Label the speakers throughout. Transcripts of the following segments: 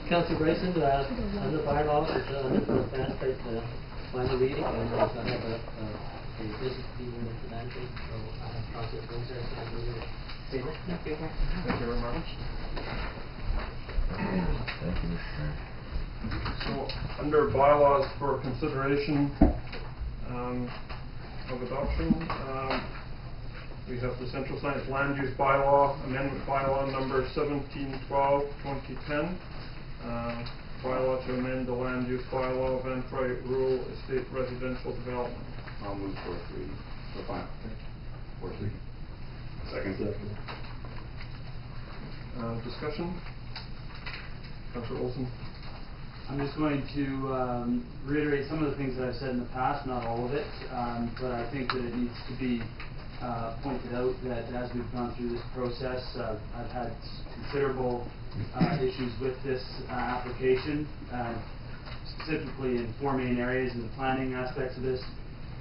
Speaker 1: Councilor Bryson, on the bylaws, under Vantrieght, final reading, and I have a business dealing with the Vantrieght, so I have Councilor Mason and favour.
Speaker 2: Thank you very much.
Speaker 3: Thank you, Mr. Chair.
Speaker 2: So, under bylaws for consideration of adoption, we have the Central Science Land Use Bylaw, Amendment Bylaw number 1712-2010. Bylaw to amend the Land Use Bylaw of Vantreight Rural Estate Residential Development.
Speaker 4: I'll move for reading. For final. Fourth reading. Second.
Speaker 2: Discussion? Councilor Olsen.
Speaker 5: I'm just going to reiterate some of the things that I've said in the past, not all of it, but I think that it needs to be pointed out that as we've gone through this process, I've had considerable issues with this application, specifically in four main areas in the planning aspects of this,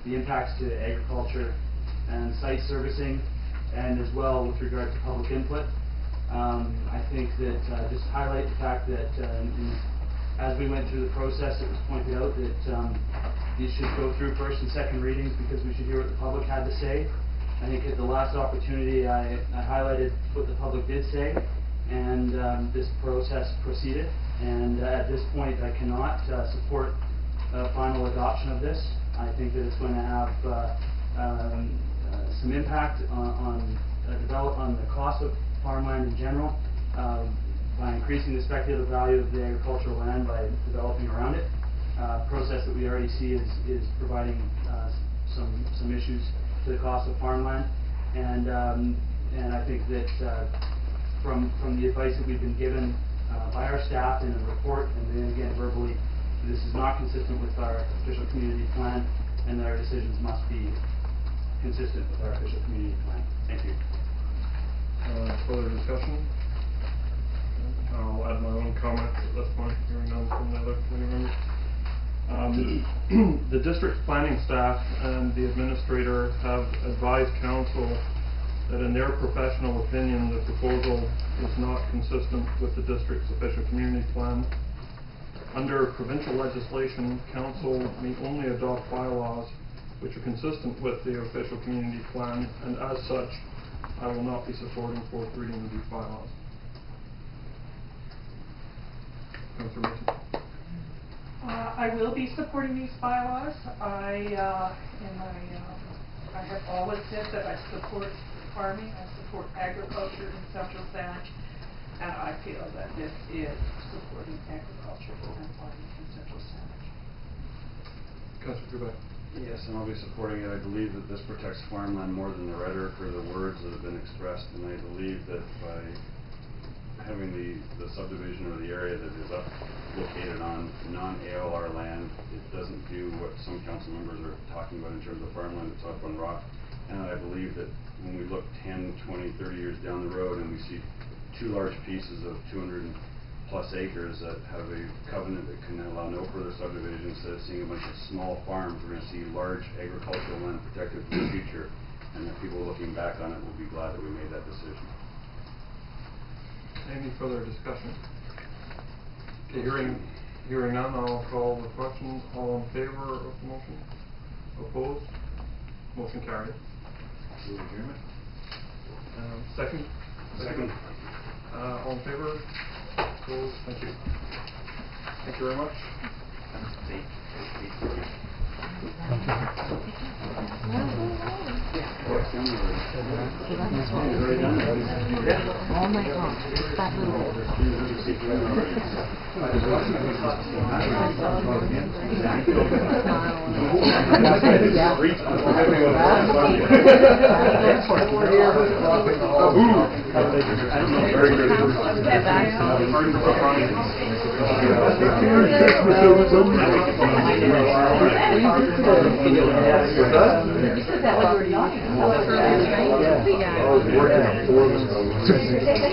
Speaker 5: the impacts to agriculture and site servicing, and as well with regard to public input. I think that just highlight the fact that as we went through the process, it was pointed out that these should go through first and second readings because we should hear what the public had to say. I think at the last opportunity I highlighted what the public did say, and this process proceeded. And at this point I cannot support final adoption of this. I think that it's going to have some impact on the cost of farmland in general by increasing the speculative value of the agricultural land by developing around it. Process that we already see is providing some issues to the cost of farmland, and I think that from the advice that we've been given by our staff in a report and then again verbally, this is not consistent with our official community plan, and that our decisions must be consistent with our official community plan. Thank you.
Speaker 2: Further discussion? I'll add my own comments at this point, hearing none from the other committee members. The district planning staff and the administrator have advised council that in their professional opinion the proposal is not consistent with the district's official community plan. Under provincial legislation, council may only adopt bylaws which are consistent with the official community plan, and as such I will not be supporting fourth reading of these bylaws. Councilor Mason.
Speaker 6: I will be supporting these bylaws. I have always said that I support farming, I support agriculture in Central Saanich, and I feel that this is supporting agriculture and farming in Central Saanich.
Speaker 2: Councilor Kubek.
Speaker 4: Yes, and I'll be supporting it. I believe that this protects farmland more than the rhetoric or the words that have been expressed, and I believe that by having the subdivision or the area that is located on non-ALR land, it doesn't do what some council members are talking about in terms of farmland that's up on rock. And I believe that when we look 10, 20, 30 years down the road and we see two large pieces of 200+ acres that have a covenant that can allow no further subdivision, instead of seeing a bunch of small farms, we're going to see large agricultural land protected for the future, and that people looking back on it will be glad that we made that decision.
Speaker 2: Any further discussion? Okay, hearing none, I'll call the question. All in favor of the motion? Opposed? Motion carried. Second?
Speaker 4: Second.
Speaker 2: All in favor? Opposed? Thank you. Thank you very much.
Speaker 7: Oh my gosh, just that little bit.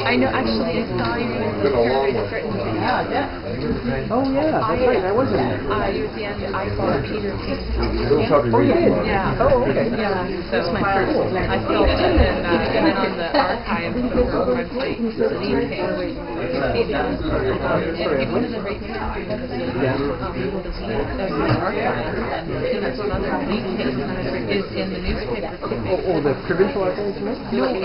Speaker 7: I know, actually, I saw you in the certain
Speaker 8: Oh yeah, that's right, I wasn't there.
Speaker 7: you at the end, I saw Peter King's
Speaker 8: Oh, you did?
Speaker 7: Yeah.
Speaker 8: Oh, okay.
Speaker 7: Yeah, so that's my first. I saw it, and then on the archive of her website, Celine came. And one of the great things about it is able to see the archives, and that's another newspaper is in the newspaper clipping.
Speaker 8: Oh, the provincial archives, you mean?
Speaker 7: No, in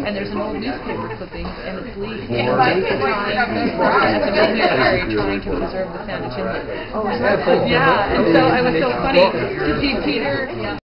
Speaker 7: and there's an old newspaper clipping, and it's leaked. As a missionary trying to preserve the Sandwich Inlet. Yeah, and so it was so funny to see Peter